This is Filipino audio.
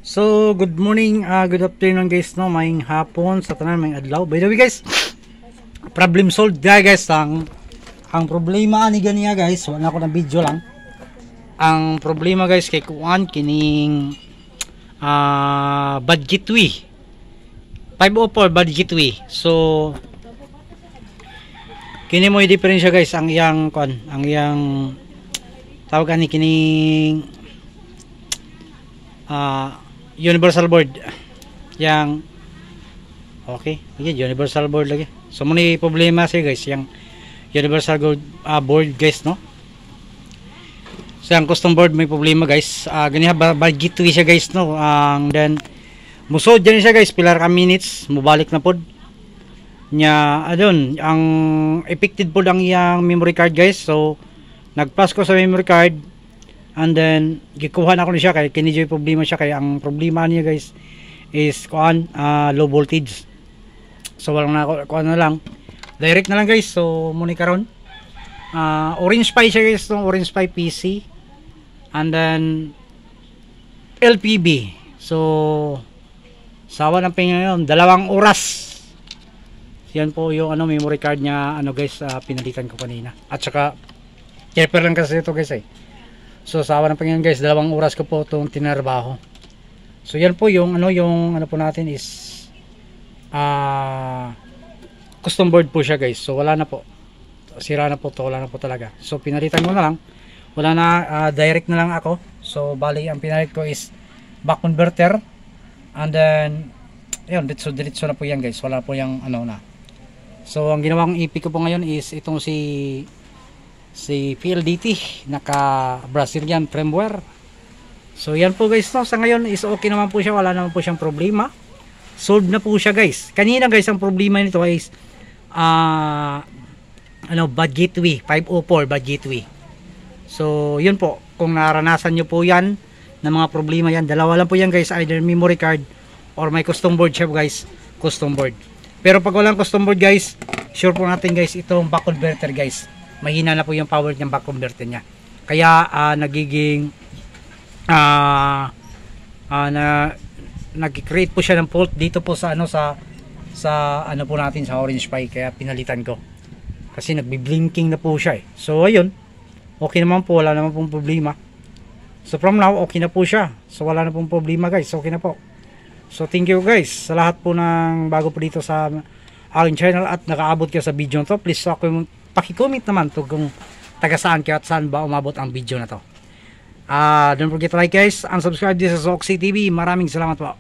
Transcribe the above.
So, good morning, good afternoon guys, no, maayong hapon sa tanan, maayong adlaw. By the way guys, problem solved guys. Ang problema ani ganiya guys, wala ko ng video lang. Ang problema guys kay kuan kining budget we 504 budget we. So kini mo i-diferensya guys ang iyang kuan, ang iyang tawag ani kining universal board yang okay, universal board lagi. So muna problema siya guys yang universal board guys, no. So ang custom board may problema guys, ganiha budget siya guys, no. Then musod dyan siya guys, pilar ka minutes mubalik na pod nya adon ang affected pod ang iyang memory card guys. So nag-plus ko sa memory card and then gikuha na ko siya kay kini joy problema siya, kay ang problema niya guys is kuan low voltage. So wala na ako kuan na lang direct na lang guys. So muni karon orange pi siya guys, no? Orange pi PC and then LPB. So sawa ng pinga ngayon 2 oras. Yan po yung memory card niya guys, pinalitan ko kanina. At saka keeper lang kasi ito guys So sawa ng pinga guys, 2 oras ko po itong tinarbaho. So yan po yung yung po natin is custom board po siya guys. So wala na po, sira na po to, wala na po talaga. So pinalitan ko na lang, wala na, direct na lang ako. So bali ang pinalit ko is back converter and then yun, diretso na po yan guys, wala po yung na. So ang ginawang EP ko po ngayon is itong si PLDT naka Brazilian firmware. So yan po guys, no? Sa ngayon is okay naman po siya, wala naman po siyang problema, solved na po siya guys. Kanina guys ang problema nito is bad gateway 504 bad gateway. So yun po, kung naranasan nyo po yan na mga problema yan, dalawa lang po yan guys, either memory card or may custom board siya guys, custom board. Pero pag walang custom board guys, sure po natin guys itong back converter guys, mahina na po yung power ng back converter nya. Kaya nagiging nag-create po siya ng fault dito po sa po natin sa orange pi, kaya pinalitan ko kasi nagbi-blinking na po siya So ayun, okay naman po, wala naman pong problema. So from now okay na po siya, so wala na pong problema guys, okay na po. So thank you guys sa lahat po ng bago po dito sa aking channel at nakaabot kayo sa video na to. Please paki-comment naman to kung taga saan kayo at saan ba umabot ang video na to. Don't forget to like guys and subscribe this sa Oxy TV. Maraming salamat po.